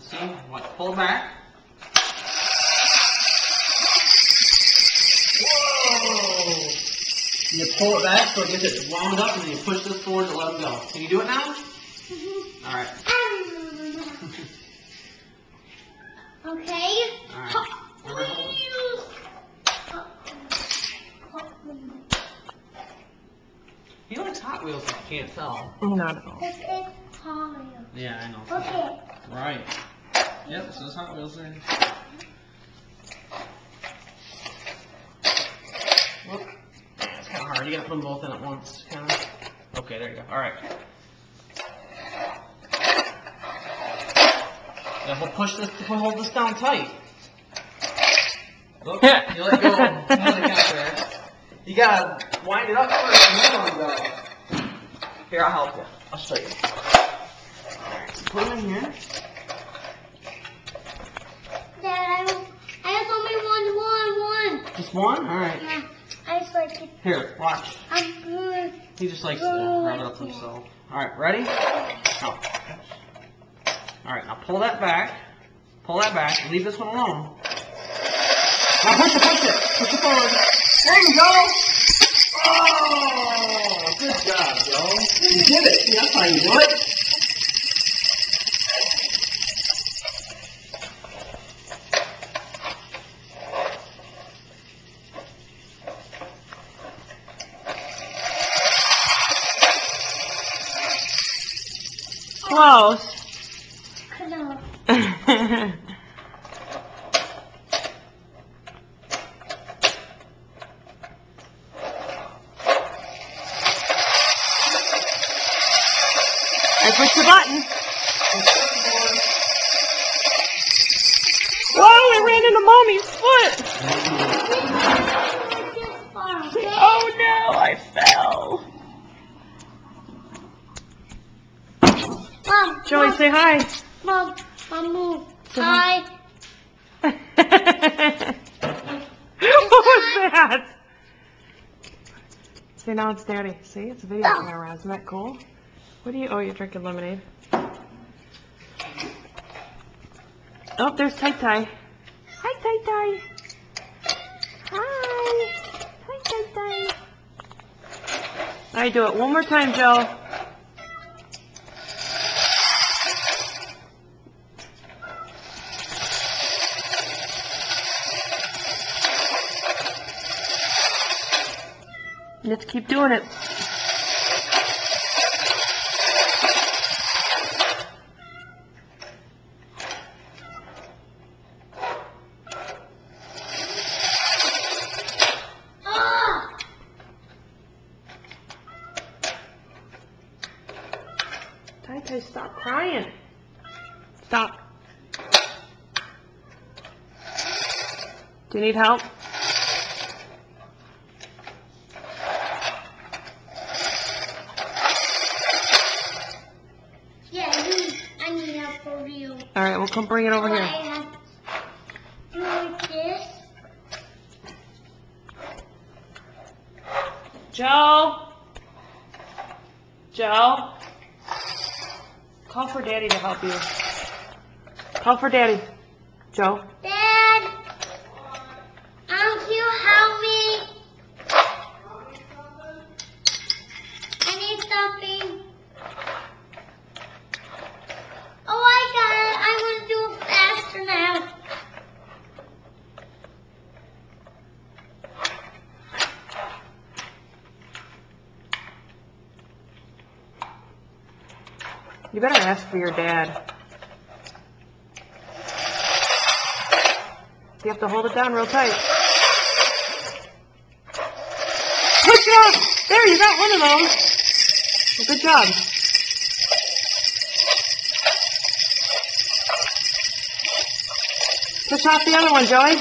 See? What? Pull back. Whoa! You pull it back so it gets it wound up, and then you push this forward to let it go. Can you do it now? Mm-hmm. All right. Okay. All right. He likes Hot Wheels, if you can't tell. Not at all. This is Hot Wheels. Yeah, I know. Okay. Right. Yep, so it's Hot Wheels there. Whoop. It's kind of hard. You gotta put them both in at once. Kind of. Okay, there you go. All right. Now we'll push this. We'll hold this down tight. Look, you let go. You let it out there. You gotta wind it up first and then let it go. Here, I'll help you. I'll show you. Alright, so put it in here. Dad, I have only one. Just one? Alright. Yeah, I just like it. Here, watch. I'm good. He just likes to rub it up himself. Alright, ready? Go. Alright, now pull that back. Pull that back. Leave this one alone. Now push it. Push it forward. There you go. Oh, good job, Joe. You did it. See, that's how you do it. Close. Come on. I push the button. Whoa, it ran into Mommy's foot. Oh no, I fell. Mom. Joey, say hi. Mom, move. Hi. What was that? See, now it's Daddy. See, it's a video camera. Isn't that cool? What do you... Oh, you're drinking lemonade. Oh, there's Tai-Tai. Hi, Tai-Tai. Hi. Hi, Tai-Tai. All right, do it one more time, Joe. Let's keep doing it. Tai-Tai, stop crying. Stop. Do you need help? Yeah, I need help for real. All right, we'll come bring it over I here. have to do like this. Joe? Joe? Call for Daddy to help you. Call for Daddy. Joe? Dad, you help me? I need something. Oh, I got it. I'm going to do it faster now. You better ask for your dad. You have to hold it down real tight. Push it up! There, you got one of those. Well, good job. Push off the other one, Joey.